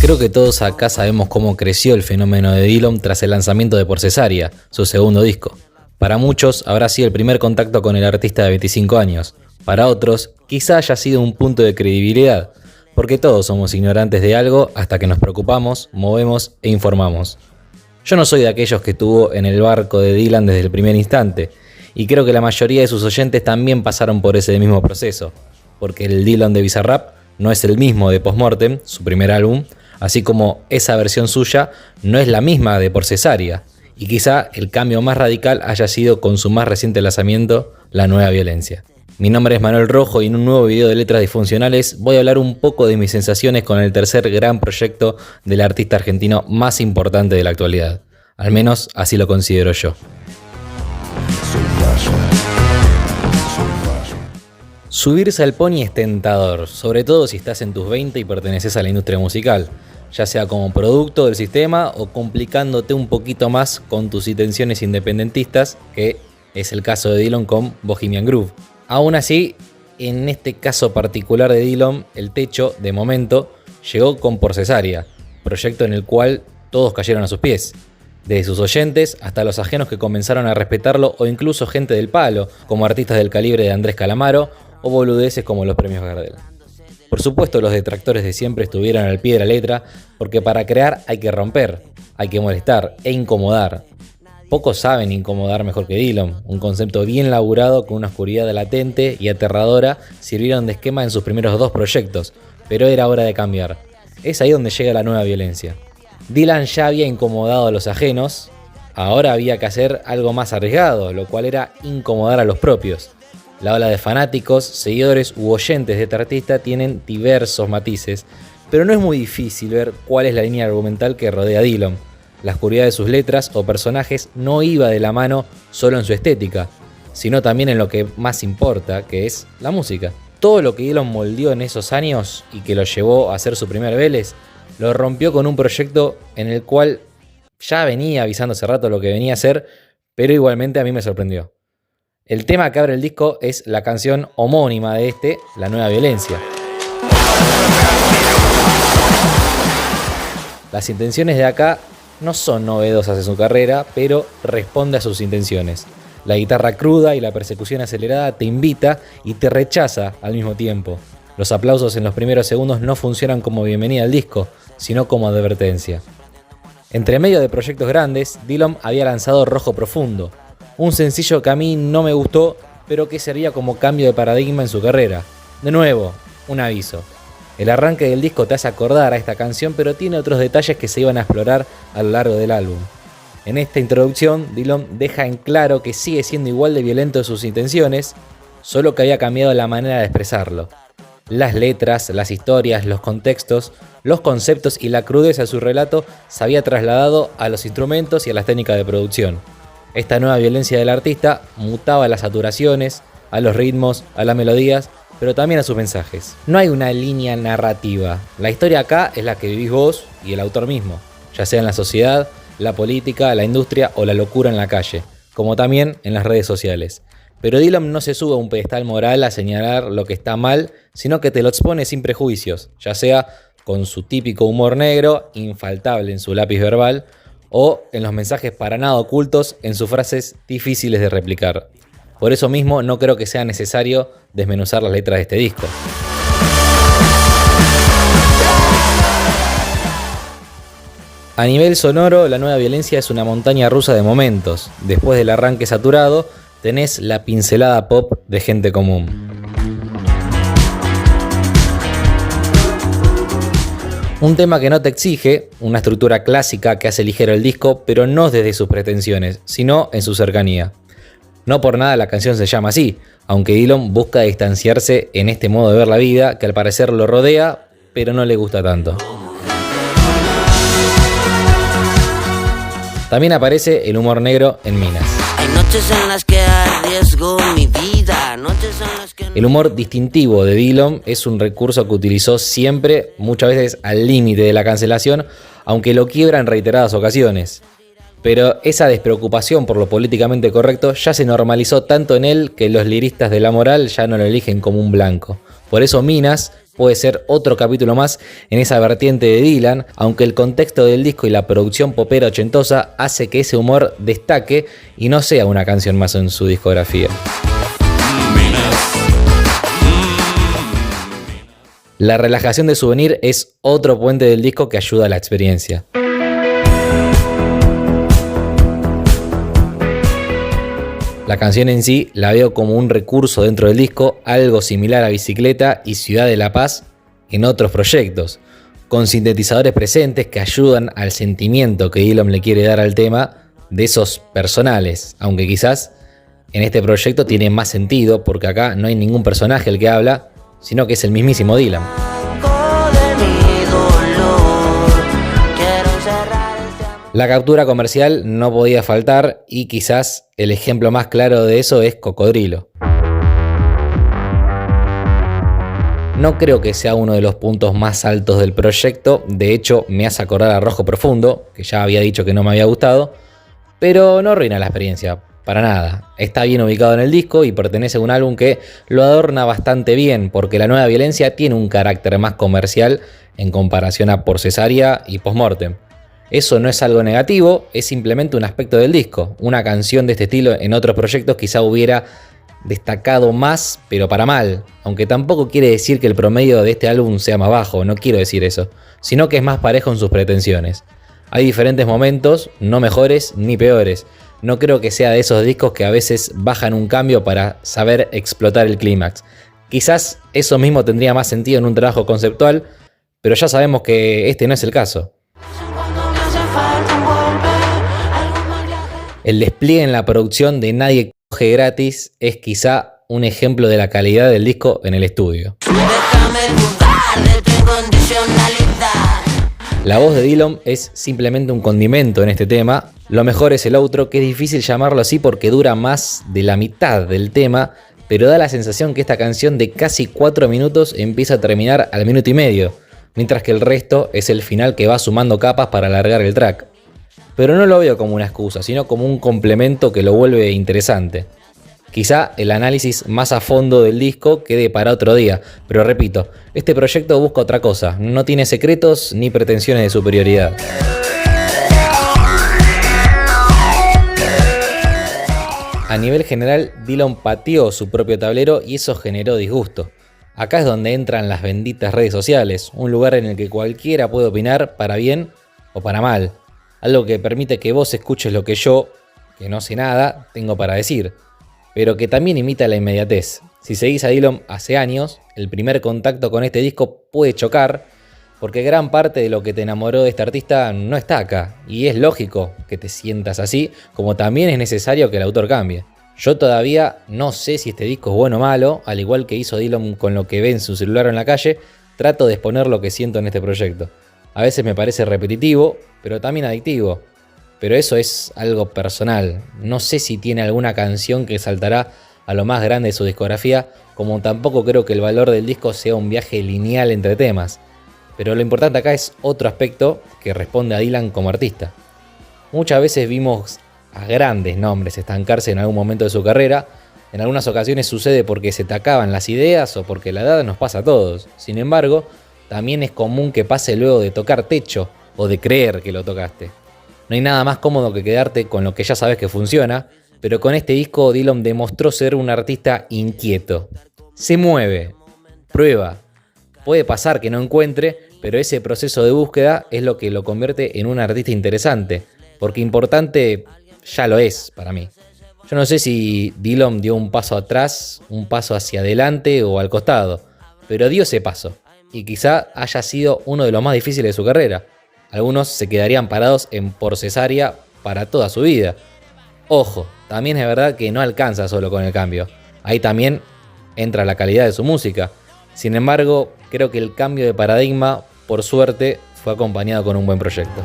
Creo que todos acá sabemos cómo creció el fenómeno de Dillom tras el lanzamiento de Por Cesárea, su segundo disco. Para muchos habrá sido el primer contacto con el artista de 25 años. Para otros, quizá haya sido un punto de credibilidad, porque todos somos ignorantes de algo hasta que nos preocupamos, movemos e informamos. Yo no soy de aquellos que estuvo en el barco de Dylan desde el primer instante, y creo que la mayoría de sus oyentes también pasaron por ese mismo proceso, porque el Dylan de Bizarrap no es el mismo de Postmortem, su primer álbum, así como esa versión suya no es la misma de Por Cesárea, y quizá el cambio más radical haya sido con su más reciente lanzamiento, La Nueva Violencia. Mi nombre es Manuel Rojo y en un nuevo video de Letras Disfuncionales voy a hablar un poco de mis sensaciones con el tercer gran proyecto del artista argentino más importante de la actualidad. Al menos así lo considero yo. Subirse al pony es tentador, sobre todo si estás en tus 20 y perteneces a la industria musical, ya sea como producto del sistema o complicándote un poquito más con tus intenciones independentistas, que es el caso de Dillom con Bohemian Groove. Aún así, en este caso particular de Dillom, el techo, de momento, llegó con Por Cesárea, proyecto en el cual todos cayeron a sus pies. Desde sus oyentes hasta los ajenos que comenzaron a respetarlo o incluso gente del palo, como artistas del calibre de Andrés Calamaro o boludeces como los premios Gardel. Por supuesto, los detractores de siempre estuvieron al pie de la letra, porque para crear hay que romper, hay que molestar e incomodar. Pocos saben incomodar mejor que Dillom, un concepto bien laburado con una oscuridad latente y aterradora sirvieron de esquema en sus primeros dos proyectos, pero era hora de cambiar. Es ahí donde llega La Nueva Violencia. Dylan ya había incomodado a los ajenos, ahora había que hacer algo más arriesgado, lo cual era incomodar a los propios. La ola de fanáticos, seguidores u oyentes de este artista tienen diversos matices, pero no es muy difícil ver cuál es la línea argumental que rodea a Dillom. La oscuridad de sus letras o personajes no iba de la mano solo en su estética, sino también en lo que más importa, que es la música. Todo lo que Dillom moldeó en esos años y que lo llevó a hacer su primer Vélez, lo rompió con un proyecto en el cual ya venía avisando hace rato lo que venía a hacer, pero igualmente a mí me sorprendió. El tema que abre el disco es la canción homónima de este, La Nueva Violencia. Las intenciones de acá no son novedosas en su carrera, pero responde a sus intenciones. La guitarra cruda y la persecución acelerada te invita y te rechaza al mismo tiempo. Los aplausos en los primeros segundos no funcionan como bienvenida al disco, sino como advertencia. Entre medio de proyectos grandes, Dillom había lanzado Rojo Profundo, un sencillo que a mí no me gustó, pero que servía como cambio de paradigma en su carrera. De nuevo, un aviso. El arranque del disco te hace acordar a esta canción, pero tiene otros detalles que se iban a explorar a lo largo del álbum. En esta introducción, Dillom deja en claro que sigue siendo igual de violento en sus intenciones, solo que había cambiado la manera de expresarlo. Las letras, las historias, los contextos, los conceptos y la crudeza de su relato se había trasladado a los instrumentos y a las técnicas de producción. Esta nueva violencia del artista mutaba a las saturaciones, a los ritmos, a las melodías, pero también a sus mensajes. No hay una línea narrativa. La historia acá es la que vivís vos y el autor mismo, ya sea en la sociedad, la política, la industria o la locura en la calle, como también en las redes sociales. Pero Dillom no se sube a un pedestal moral a señalar lo que está mal, sino que te lo expone sin prejuicios, ya sea con su típico humor negro, infaltable en su lápiz verbal, o en los mensajes para nada ocultos en sus frases difíciles de replicar. Por eso mismo no creo que sea necesario desmenuzar las letras de este disco. A nivel sonoro, La Nueva Violencia es una montaña rusa de momentos. Después del arranque saturado, tenés la pincelada pop de Gente Común. Un tema que no te exige, una estructura clásica que hace ligero el disco, pero no desde sus pretensiones, sino en su cercanía. No por nada la canción se llama así, aunque Dillom busca distanciarse en este modo de ver la vida que al parecer lo rodea, pero no le gusta tanto. También aparece el humor negro en Minas. Hay noches en las que arriesgo mi vida, noches en las que... El humor distintivo de Dillom es un recurso que utilizó siempre, muchas veces al límite de la cancelación, aunque lo quiebra en reiteradas ocasiones. Pero esa despreocupación por lo políticamente correcto ya se normalizó tanto en él que los liristas de la moral ya no lo eligen como un blanco. Por eso Minas puede ser otro capítulo más en esa vertiente de Dylan, aunque el contexto del disco y la producción popera ochentosa hace que ese humor destaque y no sea una canción más en su discografía. La relajación de Souvenir es otro puente del disco que ayuda a la experiencia. La canción en sí la veo como un recurso dentro del disco, algo similar a Bicicleta y Ciudad de la Paz en otros proyectos, con sintetizadores presentes que ayudan al sentimiento que Dylan le quiere dar al tema de esos personales, aunque quizás en este proyecto tiene más sentido porque acá no hay ningún personaje el que habla, sino que es el mismísimo Dylan. La captura comercial no podía faltar y quizás el ejemplo más claro de eso es Cocodrilo. No creo que sea uno de los puntos más altos del proyecto, de hecho me hace acordar a Rojo Profundo, que ya había dicho que no me había gustado, pero no arruina la experiencia, para nada. Está bien ubicado en el disco y pertenece a un álbum que lo adorna bastante bien, porque La Nueva Violencia tiene un carácter más comercial en comparación a Por Cesárea y Postmortem. Eso no es algo negativo, es simplemente un aspecto del disco. Una canción de este estilo en otros proyectos quizá hubiera destacado más, pero para mal. Aunque tampoco quiere decir que el promedio de este álbum sea más bajo, no quiero decir eso, sino que es más parejo en sus pretensiones. Hay diferentes momentos, no mejores ni peores. No creo que sea de esos discos que a veces bajan un cambio para saber explotar el clímax. Quizás eso mismo tendría más sentido en un trabajo conceptual, pero ya sabemos que este no es el caso. El despliegue en la producción de Nadie Coge Gratis es quizá un ejemplo de la calidad del disco en el estudio. La voz de Dylan es simplemente un condimento en este tema. Lo mejor es el outro, que es difícil llamarlo así porque dura más de la mitad del tema, pero da la sensación que esta canción de casi 4 minutos empieza a terminar al minuto y medio, mientras que el resto es el final que va sumando capas para alargar el track. Pero no lo veo como una excusa, sino como un complemento que lo vuelve interesante. Quizá el análisis más a fondo del disco quede para otro día, pero repito, este proyecto busca otra cosa, no tiene secretos ni pretensiones de superioridad. A nivel general, Dylan pateó su propio tablero y eso generó disgusto. Acá es donde entran las benditas redes sociales, un lugar en el que cualquiera puede opinar para bien o para mal. Algo que permite que vos escuches lo que yo, que no sé nada, tengo para decir, pero que también imita la inmediatez. Si seguís a Dylan hace años, el primer contacto con este disco puede chocar, porque gran parte de lo que te enamoró de este artista no está acá, y es lógico que te sientas así, como también es necesario que el autor cambie. Yo todavía no sé si este disco es bueno o malo, al igual que hizo Dylan con lo que ve en su celular o en la calle, trato de exponer lo que siento en este proyecto. A veces me parece repetitivo, pero también adictivo. Pero eso es algo personal. No sé si tiene alguna canción que saltará a lo más grande de su discografía, como tampoco creo que el valor del disco sea un viaje lineal entre temas. Pero lo importante acá es otro aspecto que responde a Dylan como artista. Muchas veces vimos a grandes nombres estancarse en algún momento de su carrera. En algunas ocasiones sucede porque se te acaban las ideas o porque la edad nos pasa a todos. Sin embargo, también es común que pase luego de tocar techo o de creer que lo tocaste. No hay nada más cómodo que quedarte con lo que ya sabes que funciona, pero con este disco Dylan demostró ser un artista inquieto. Se mueve, prueba. Puede pasar que no encuentre, pero ese proceso de búsqueda es lo que lo convierte en un artista interesante, porque importante ya lo es para mí. Yo no sé si Dylan dio un paso atrás, un paso hacia adelante o al costado, pero dio ese paso. Y quizá haya sido uno de los más difíciles de su carrera. Algunos se quedarían parados en Por Cesárea para toda su vida. Ojo, también es verdad que no alcanza solo con el cambio. Ahí también entra la calidad de su música. Sin embargo, creo que el cambio de paradigma, por suerte, fue acompañado con un buen proyecto.